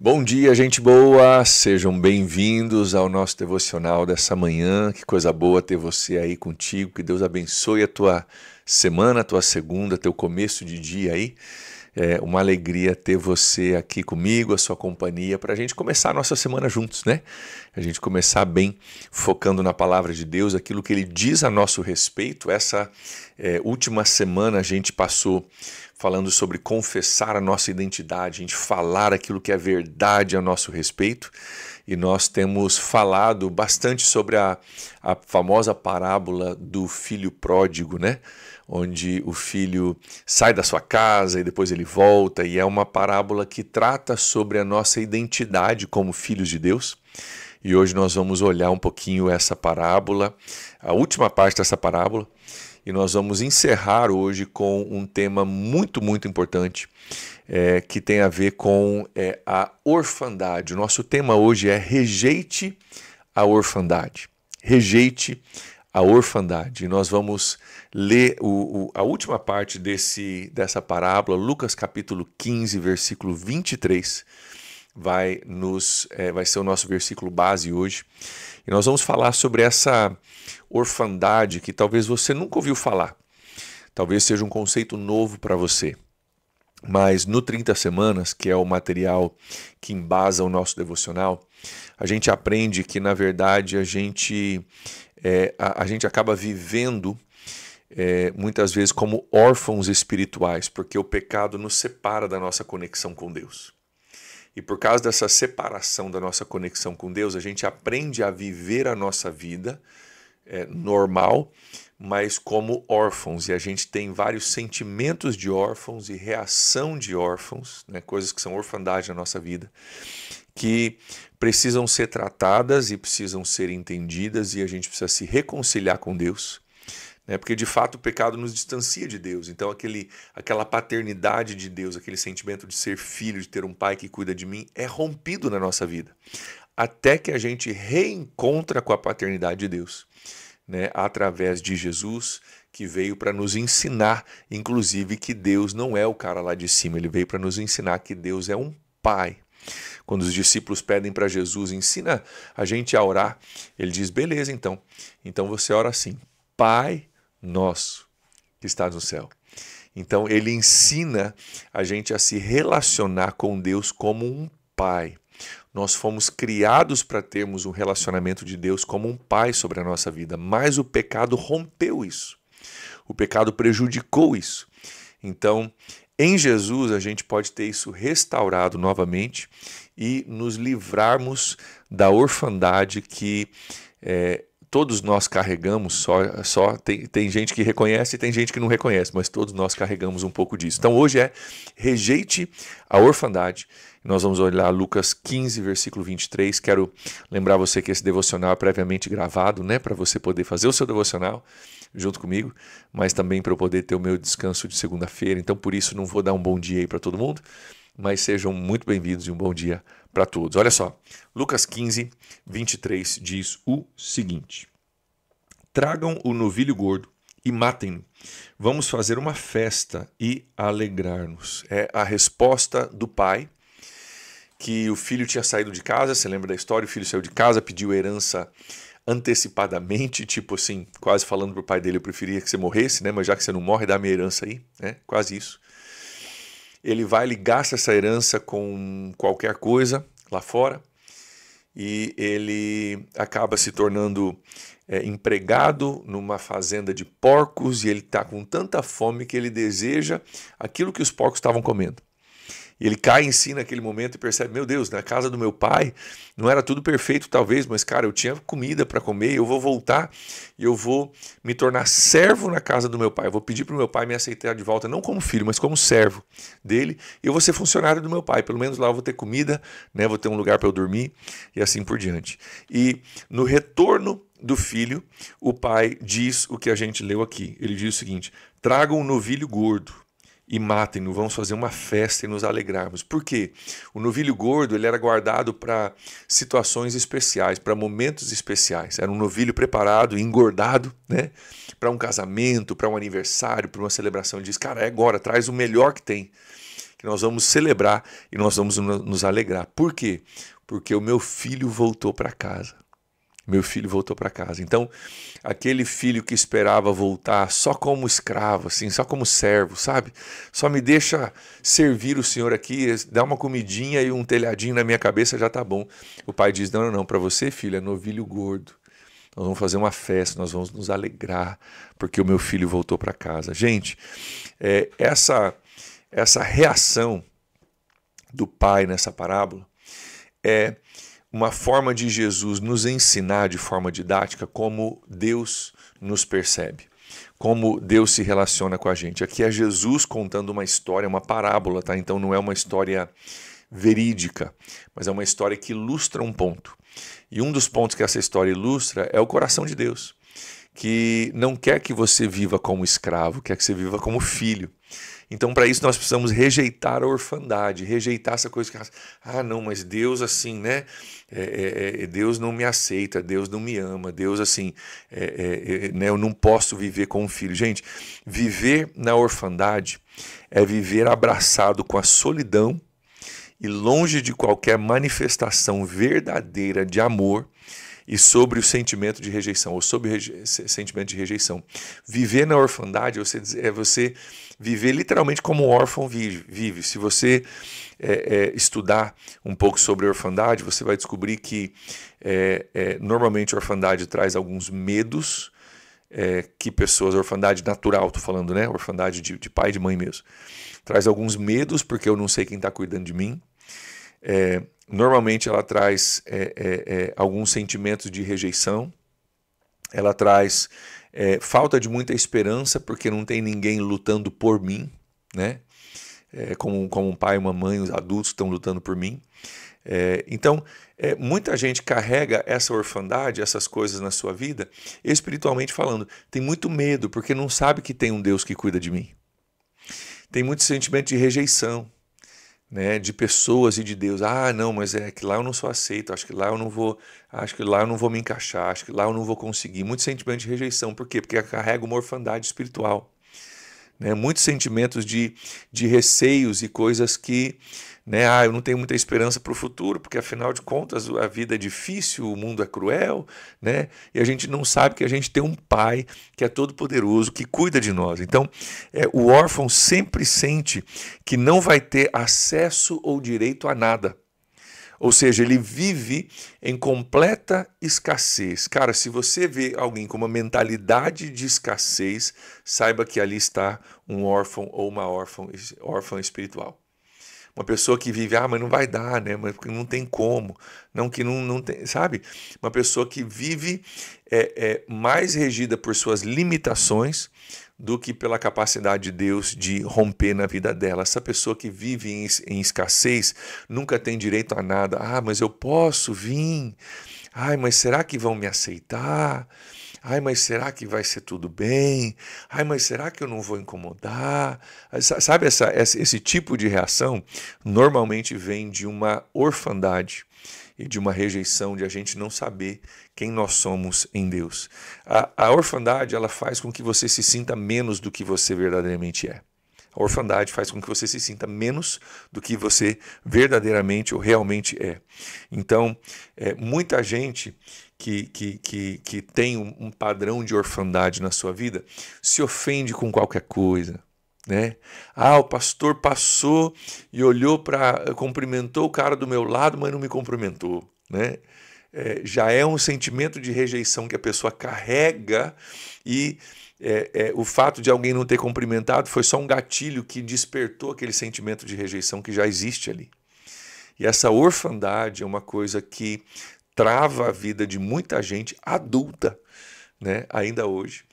Bom dia, gente boa! Sejam bem-vindos ao nosso devocional dessa manhã. Que coisa boa ter você aí contigo. Que Deus abençoe a tua semana, a tua segunda, teu começo de dia aí. É uma alegria ter você aqui comigo, a sua companhia, para a gente começar a nossa semana juntos, né? A gente começar bem, focando na palavra de Deus, aquilo que Ele diz a nosso respeito. Essa última semana a gente passou falando sobre confessar a nossa identidade, a gente falar aquilo que é verdade a nosso respeito. E nós temos falado bastante sobre a famosa parábola do filho pródigo, né? Onde o filho sai da sua casa e depois ele volta, e é uma parábola que trata sobre a nossa identidade como filhos de Deus. E hoje nós vamos olhar um pouquinho essa parábola, a última parte dessa parábola, e nós vamos encerrar hoje com um tema muito importante, que tem a ver com a orfandade. O nosso tema hoje é rejeite a orfandade. Rejeite a orfandade. E nós vamos ler a última parte dessa parábola, Lucas capítulo 15, versículo 23. Vai ser o nosso versículo base hoje. E nós vamos falar sobre essa orfandade que talvez você nunca ouviu falar. Talvez seja um conceito novo para você. Mas no 30 Semanas, que é o material que embasa o nosso devocional, a gente aprende que, na verdade, a gente acaba vivendo muitas vezes como órfãos espirituais, porque o pecado nos separa da nossa conexão com Deus. E por causa dessa separação da nossa conexão com Deus, a gente aprende a viver a nossa vida normal, mas como órfãos. E a gente tem vários sentimentos de órfãos e reação de órfãos, né, coisas que são orfandade na nossa vida, que precisam ser tratadas e precisam ser entendidas, e a gente precisa se reconciliar com Deus, né? Porque de fato o pecado nos distancia de Deus. Então aquela paternidade de Deus, aquele sentimento de ser filho, de ter um pai que cuida de mim, é rompido na nossa vida, até que a gente reencontra com a paternidade de Deus, né? Através de Jesus, que veio para nos ensinar, inclusive, que Deus não é o cara lá de cima. Ele veio para nos ensinar que Deus é um pai. Quando os discípulos pedem para Jesus, ensina a gente a orar, ele diz, beleza, então você ora assim: Pai nosso que estás no céu. Então ele ensina a gente a se relacionar com Deus como um pai. Nós fomos criados para termos um relacionamento de Deus como um pai sobre a nossa vida, mas o pecado rompeu isso. O pecado prejudicou isso. Então, em Jesus, a gente pode ter isso restaurado novamente e nos livrarmos da orfandade que todos nós carregamos. Tem gente que reconhece e tem gente que não reconhece, mas todos nós carregamos um pouco disso. Então hoje é rejeite a orfandade. Nós vamos olhar Lucas 15, versículo 23. Quero lembrar você que esse devocional é previamente gravado, né, para você poder fazer o seu devocional junto comigo, mas também para eu poder ter o meu descanso de segunda-feira. Então por isso não vou dar um bom dia aí para todo mundo, mas sejam muito bem-vindos e um bom dia para todos. Olha só, Lucas 15, 23 diz o seguinte: tragam o novilho gordo e matem-no. Vamos fazer uma festa e alegrar-nos. É a resposta do pai, que o filho tinha saído de casa. Você lembra da história? O filho saiu de casa, pediu herança antecipadamente, tipo assim, quase falando pro pai dele: eu preferia que você morresse, né? Mas já que você não morre, dá minha herança aí, né? Quase isso. Ele gasta essa herança com qualquer coisa lá fora, e ele acaba se tornando empregado numa fazenda de porcos, e ele está com tanta fome que ele deseja aquilo que os porcos estavam comendo. E ele cai em si naquele momento e percebe: meu Deus, na casa do meu pai não era tudo perfeito talvez, mas cara, eu tinha comida para comer, eu vou voltar e eu vou me tornar servo na casa do meu pai. Eu vou pedir para o meu pai me aceitar de volta, não como filho, mas como servo dele, e eu vou ser funcionário do meu pai. Pelo menos lá eu vou ter comida, né? Vou ter um lugar para eu dormir e assim por diante. E no retorno do filho, o pai diz o que a gente leu aqui. Ele diz o seguinte: tragam um novilho gordo e matem-no, vamos fazer uma festa e nos alegrarmos. Por quê? O novilho gordo, ele era guardado para situações especiais, para momentos especiais. Era um novilho preparado e engordado, né? Para um casamento, para um aniversário, para uma celebração. Ele diz: cara, é agora, traz o melhor que tem. que nós vamos celebrar e nós vamos nos alegrar. Por quê? Porque o meu filho voltou para casa. Meu filho voltou para casa. Então, aquele filho que esperava voltar só como escravo, assim, só como servo, sabe? Só me deixa servir o Senhor aqui, dá uma comidinha e um telhadinho na minha cabeça, já tá bom. O pai diz, não, não, não, para você, filho, é novilho gordo. Nós vamos fazer uma festa, nós vamos nos alegrar, porque o meu filho voltou para casa. Gente, essa reação do pai nessa parábola é uma forma de Jesus nos ensinar de forma didática como Deus nos percebe, como Deus se relaciona com a gente. Aqui é Jesus contando uma história, uma parábola, tá? Então não é uma história verídica, mas é uma história que ilustra um ponto. E um dos pontos que essa história ilustra é o coração de Deus, que não quer que você viva como escravo, quer que você viva como filho. Então, para isso, nós precisamos rejeitar a orfandade, rejeitar essa coisa que, não, mas Deus assim, né? Deus não me aceita, Deus não me ama, Deus assim, né? Eu não posso viver como filho. Gente, viver na orfandade é viver abraçado com a solidão e longe de qualquer manifestação verdadeira de amor e sobre o sentimento de rejeição, ou sobre sentimento de rejeição. Viver na orfandade é você viver literalmente como um órfão vive. Se você estudar um pouco sobre a orfandade, você vai descobrir que normalmente a orfandade traz alguns medos que pessoas, orfandade natural, estou falando, né? Orfandade de pai e de mãe mesmo. Traz alguns medos, porque eu não sei quem está cuidando de mim. Normalmente ela traz alguns sentimentos de rejeição, ela traz falta de muita esperança, porque não tem ninguém lutando por mim, né? Como um pai e uma mãe, os adultos estão lutando por mim. Então, muita gente carrega essa orfandade, essas coisas na sua vida, espiritualmente falando, tem muito medo, porque não sabe que tem um Deus que cuida de mim. Tem muito sentimento de rejeição, né, de pessoas e de Deus. Não, mas é que lá eu não sou aceito, acho que lá eu não vou me encaixar, acho que lá eu não vou conseguir. Muito sentimento de rejeição. Por quê? Porque carrega uma orfandade espiritual. Né? Muitos sentimentos de receios e coisas que, né, eu não tenho muita esperança para o futuro, porque afinal de contas a vida é difícil, o mundo é cruel, né? E a gente não sabe que a gente tem um pai que é todo poderoso, que cuida de nós. Então, o órfão sempre sente que não vai ter acesso ou direito a nada. Ou seja, ele vive em completa escassez. Cara, se você vê alguém com uma mentalidade de escassez, saiba que ali está um órfão ou uma órfã espiritual. Uma pessoa que vive, mas não vai dar, né? Mas não tem como, não tem, sabe? Uma pessoa que vive mais regida por suas limitações do que pela capacidade de Deus de romper na vida dela. Essa pessoa que vive em escassez nunca tem direito a nada. Mas eu posso vir. Mas será que vão me aceitar? Mas será que vai ser tudo bem? Mas será que eu não vou incomodar? Sabe, esse tipo de reação normalmente vem de uma orfandade e de uma rejeição, de a gente não saber quem nós somos em Deus. A orfandade, ela faz com que você se sinta menos do que você verdadeiramente é. A orfandade faz com que você se sinta menos do que você verdadeiramente ou realmente é. Então, muita gente que tem um padrão de orfandade na sua vida se ofende com qualquer coisa, né? O pastor passou e olhou cumprimentou o cara do meu lado, mas não me cumprimentou, né? Já é um sentimento de rejeição que a pessoa carrega e o fato de alguém não ter cumprimentado foi só um gatilho que despertou aquele sentimento de rejeição que já existe ali. E essa orfandade é uma coisa que trava a vida de muita gente adulta, né, ainda hoje.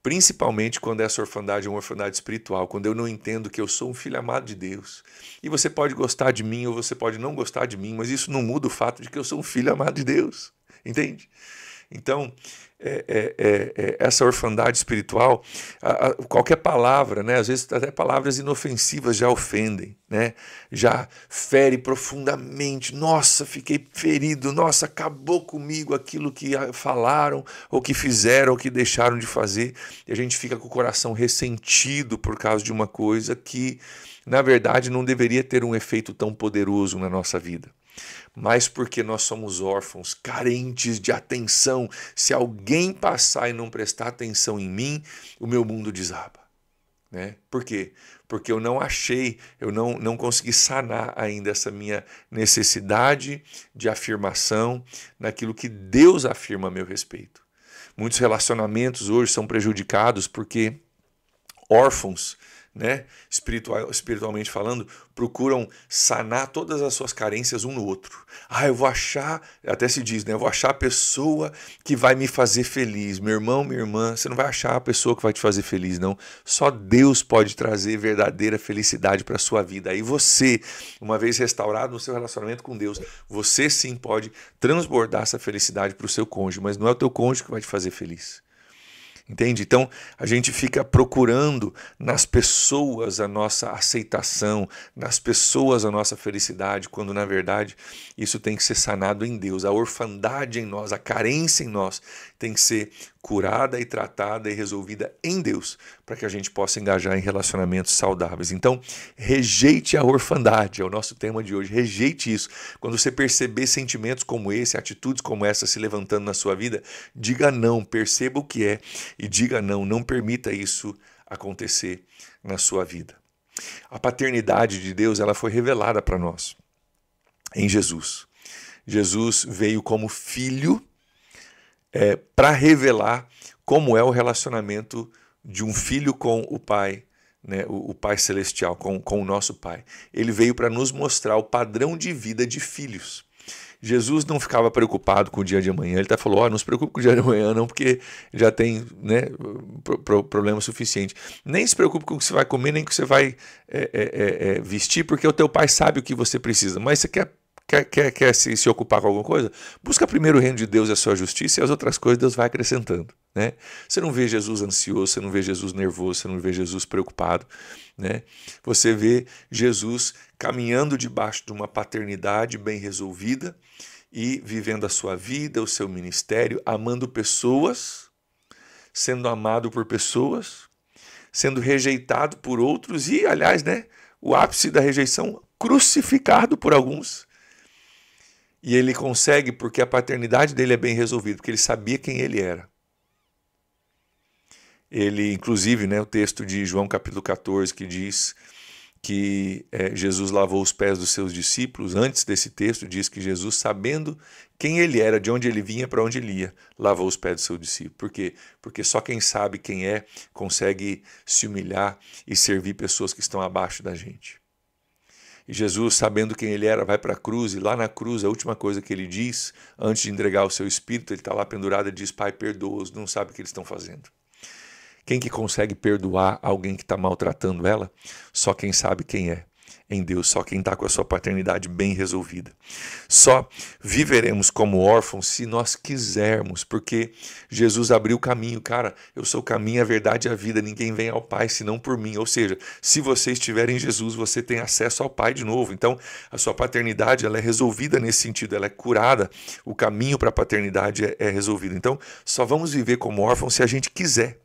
Principalmente quando essa orfandade é uma orfandade espiritual, quando eu não entendo que eu sou um filho amado de Deus. E você pode gostar de mim ou você pode não gostar de mim, mas isso não muda o fato de que eu sou um filho amado de Deus, entende? Então, essa orfandade espiritual, qualquer palavra, né, às vezes até palavras inofensivas já ofendem, né, já fere profundamente. Nossa, fiquei ferido, nossa, acabou comigo aquilo que falaram, ou que fizeram, ou que deixaram de fazer, e a gente fica com o coração ressentido por causa de uma coisa que, na verdade, não deveria ter um efeito tão poderoso na nossa vida. Mas porque nós somos órfãos, carentes de atenção. Se alguém passar e não prestar atenção em mim, o meu mundo desaba. Né? Por quê? Porque eu não achei, eu não consegui sanar ainda essa minha necessidade de afirmação naquilo que Deus afirma a meu respeito. Muitos relacionamentos hoje são prejudicados porque órfãos, né, espiritualmente falando, procuram sanar todas as suas carências um no outro. Eu vou achar, até se diz, né, eu vou achar a pessoa que vai me fazer feliz. Meu irmão, minha irmã, você não vai achar a pessoa que vai te fazer feliz, não. Só Deus pode trazer verdadeira felicidade para a sua vida. Aí você, uma vez restaurado no seu relacionamento com Deus, você sim pode transbordar essa felicidade para o seu cônjuge, mas não é o teu cônjuge que vai te fazer feliz. Entende? Então, a gente fica procurando nas pessoas a nossa aceitação, nas pessoas a nossa felicidade, quando, na verdade, isso tem que ser sanado em Deus. A orfandade em nós, a carência em nós tem que ser curada e tratada e resolvida em Deus, para que a gente possa engajar em relacionamentos saudáveis. Então, rejeite a orfandade, é o nosso tema de hoje. Rejeite isso. Quando você perceber sentimentos como esse, atitudes como essa se levantando na sua vida, diga não, perceba o que é e diga não, não permita isso acontecer na sua vida. A paternidade de Deus, ela foi revelada para nós em Jesus. Jesus veio como filho para revelar como é o relacionamento de um filho com o Pai, né, o Pai Celestial, com o nosso Pai. Ele veio para nos mostrar o padrão de vida de filhos. Jesus não ficava preocupado com o dia de amanhã, ele até falou, não se preocupe com o dia de amanhã não, porque já tem, né, problema suficiente. Nem se preocupe com o que você vai comer, nem com o que você vai vestir, porque o teu Pai sabe o que você precisa. Mas você quer se ocupar com alguma coisa? Busca primeiro o reino de Deus e a sua justiça, e as outras coisas Deus vai acrescentando. Né? Você não vê Jesus ansioso, você não vê Jesus nervoso, você não vê Jesus preocupado. Né? Você vê Jesus caminhando debaixo de uma paternidade bem resolvida e vivendo a sua vida, o seu ministério, amando pessoas, sendo amado por pessoas, sendo rejeitado por outros e, aliás, né, o ápice da rejeição, crucificado por alguns. E ele consegue porque a paternidade dele é bem resolvida, porque ele sabia quem ele era. Ele, inclusive, né, o texto de João capítulo 14, que diz que Jesus lavou os pés dos seus discípulos, antes desse texto diz que Jesus, sabendo quem ele era, de onde ele vinha, para onde ele ia, lavou os pés do seu discípulo. Por quê? Porque só quem sabe quem é consegue se humilhar e servir pessoas que estão abaixo da gente. E Jesus, sabendo quem ele era, vai para a cruz, e lá na cruz, a última coisa que ele diz, antes de entregar o seu espírito, ele está lá pendurado e diz, Pai, perdoa-os, não sabe o que eles estão fazendo. Quem que consegue perdoar alguém que está maltratando ela? Só quem sabe quem é em Deus, só quem está com a sua paternidade bem resolvida. Só viveremos como órfãos se nós quisermos, porque Jesus abriu o caminho. Cara, eu sou o caminho, a verdade e a vida, ninguém vem ao Pai senão por mim. Ou seja, se você estiver em Jesus, você tem acesso ao Pai de novo. Então, a sua paternidade ela é resolvida nesse sentido, ela é curada, o caminho para a paternidade é resolvido. Então, só vamos viver como órfãos se a gente quiser.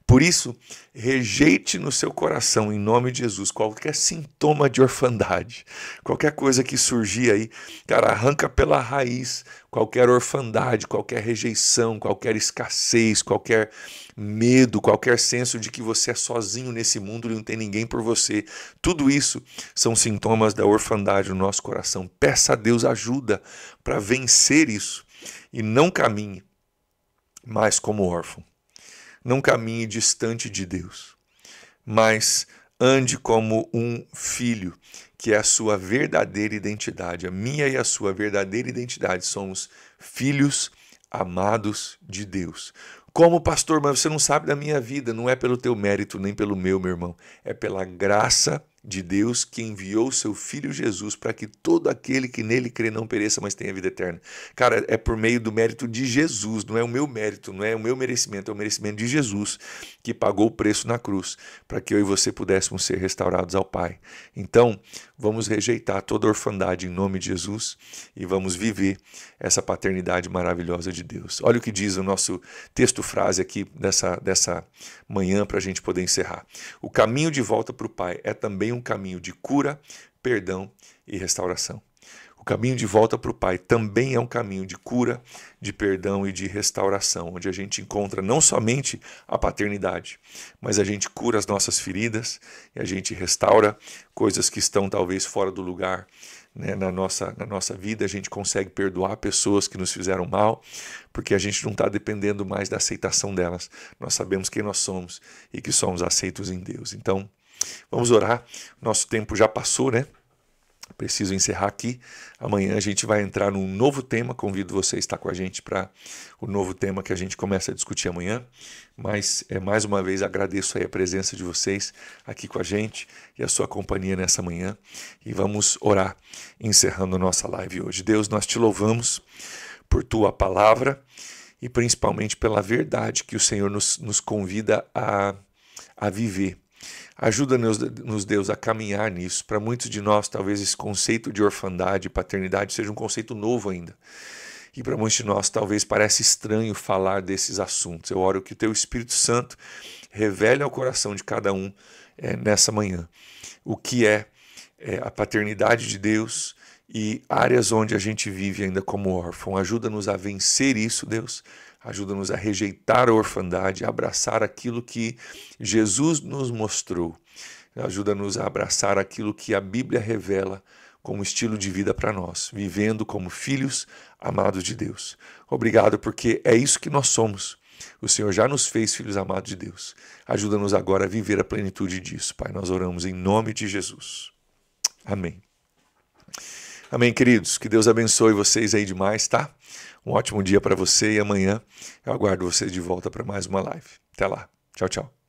Por isso, rejeite no seu coração, em nome de Jesus, qualquer sintoma de orfandade, qualquer coisa que surgir aí, cara, arranca pela raiz qualquer orfandade, qualquer rejeição, qualquer escassez, qualquer medo, qualquer senso de que você é sozinho nesse mundo e não tem ninguém por você. Tudo isso são sintomas da orfandade no nosso coração. Peça a Deus ajuda para vencer isso e não caminhe mais como órfão. Não caminhe distante de Deus, mas ande como um filho, que é a sua verdadeira identidade. A minha e a sua verdadeira identidade somos filhos amados de Deus. Como pastor, mas você não sabe da minha vida, não é pelo teu mérito nem pelo meu irmão, é pela graça de Deus que enviou seu Filho Jesus para que todo aquele que nele crê não pereça, mas tenha vida eterna. Cara, é por meio do mérito de Jesus, não é o meu mérito, não é o meu merecimento, é o merecimento de Jesus que pagou o preço na cruz para que eu e você pudéssemos ser restaurados ao Pai. Então, vamos rejeitar toda orfandade em nome de Jesus e vamos viver essa paternidade maravilhosa de Deus. Olha o que diz o nosso texto-frase aqui dessa manhã para a gente poder encerrar. O caminho de volta para o Pai é também um caminho de cura, perdão e restauração. O caminho de volta para o Pai também é um caminho de cura, de perdão e de restauração, onde a gente encontra não somente a paternidade, mas a gente cura as nossas feridas e a gente restaura coisas que estão talvez fora do lugar, né, na nossa vida. A gente consegue perdoar pessoas que nos fizeram mal, porque a gente não está dependendo mais da aceitação delas. Nós sabemos quem nós somos e que somos aceitos em Deus. Então, vamos orar. Nosso tempo já passou, né? Preciso encerrar aqui. Amanhã a gente vai entrar num novo tema. Convido você a estar com a gente para o novo tema que a gente começa a discutir amanhã. Mas, mais uma vez, agradeço aí a presença de vocês aqui com a gente e a sua companhia nessa manhã. E vamos orar, encerrando a nossa live hoje. Deus, nós te louvamos por tua palavra e principalmente pela verdade que o Senhor nos convida a viver. Ajuda-nos, Deus, a caminhar nisso. Para muitos de nós, talvez esse conceito de orfandade e paternidade seja um conceito novo ainda. E para muitos de nós, talvez parece estranho falar desses assuntos. Eu oro que o teu Espírito Santo revele ao coração de cada um nessa manhã o que é a paternidade de Deus e áreas onde a gente vive ainda como órfão. Ajuda-nos a vencer isso, Deus. Ajuda-nos a rejeitar a orfandade, a abraçar aquilo que Jesus nos mostrou. Ajuda-nos a abraçar aquilo que a Bíblia revela como estilo de vida para nós, vivendo como filhos amados de Deus. Obrigado, porque é isso que nós somos. O Senhor já nos fez filhos amados de Deus. Ajuda-nos agora a viver a plenitude disso, Pai. Nós oramos em nome de Jesus. Amém. Amém, queridos. Que Deus abençoe vocês aí demais, tá? Um ótimo dia para você e amanhã eu aguardo vocês de volta para mais uma live. Até lá. Tchau, tchau.